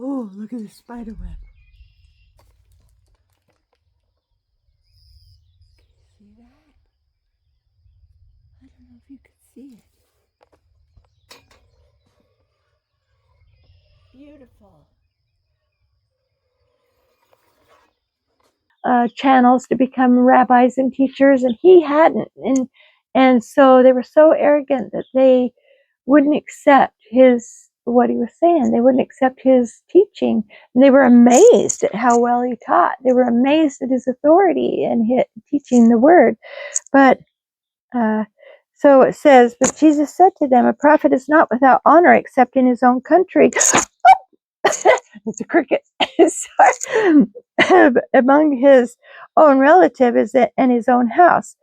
Oh, look at the spider web. Can you see that? I don't know if you can see it. Beautiful. Channels to become rabbis and teachers, and he hadn't. And so they were so arrogant that they wouldn't accept what he was saying. They wouldn't accept his teaching. And they were amazed at how well he taught. They were amazed at his authority and his teaching the word. But so it says, but Jesus said to them, a prophet is not without honor except in his own country. It's a cricket. Among his own relative is and his own house.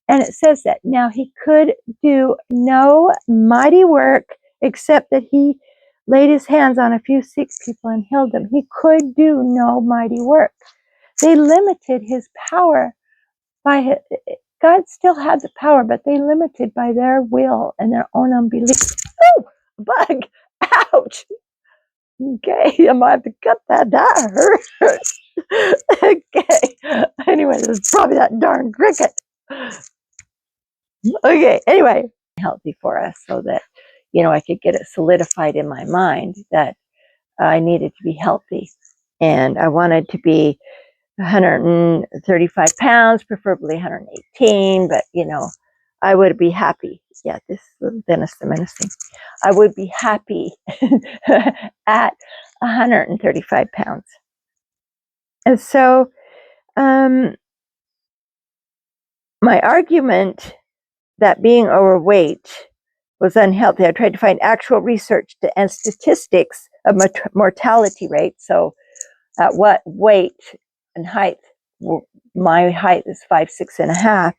And it says that now he could do no mighty work except that he laid his hands on a few sick people and healed them. He could do no mighty work. They limited his power by God still had the power, but they limited by their will and their own unbelief. Oh, bug! Ouch! Okay, I might have to cut that. That hurt. Okay. Anyway, this is probably that darn cricket. Okay, anyway, healthy for us so that, I could get it solidified in my mind that I needed to be healthy. And I wanted to be 135 pounds, preferably 118, but, I would be happy. Yeah, this little Dennis the Menacing. I would be happy at 135 pounds. And so my argument that being overweight was unhealthy, I tried to find actual research and statistics of mortality rate. So at what weight and height, my height is 5'6.5",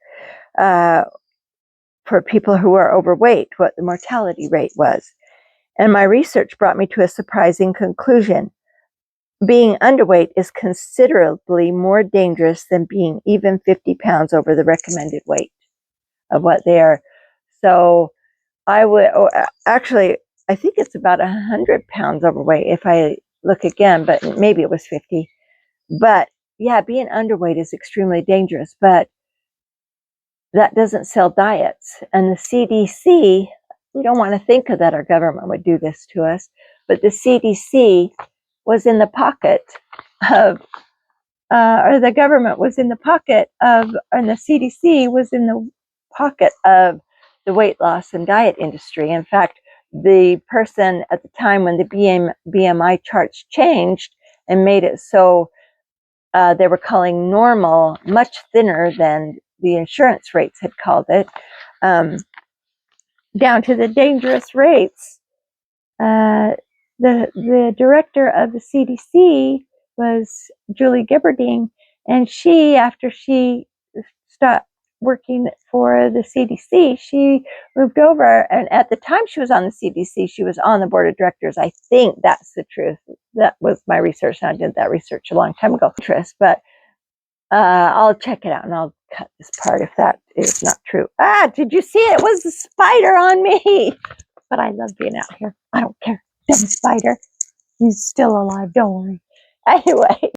for people who are overweight, what the mortality rate was. And my research brought me to a surprising conclusion. Being underweight is considerably more dangerous than being even 50 pounds over the recommended weight of what they are. So I would, actually, I think it's about 100 pounds overweight if I look again, but maybe it was 50. But yeah, being underweight is extremely dangerous, but that doesn't sell diets. And the CDC, we don't want to think of that our government would do this to us, but the CDC was in the pocket of, or the government was in the pocket of, and the CDC was in the pocket of the weight loss and diet industry. In fact, the person at the time when the BMI charts changed and made it so they were calling normal much thinner than the insurance rates had called it, down to the dangerous rates. The director of the CDC was Julie Gibberding, and she, after she stopped working for the CDC, she moved over, and at the time she was on the CDC, she was on the board of directors. I think that's the truth. That was my research, and I did that research a long time ago. But I'll check it out, and I'll cut this part if that is not true. Did you see it? It was a spider on me. But I love being out here. I don't care. Damn spider. He's still alive. Don't worry. Anyway.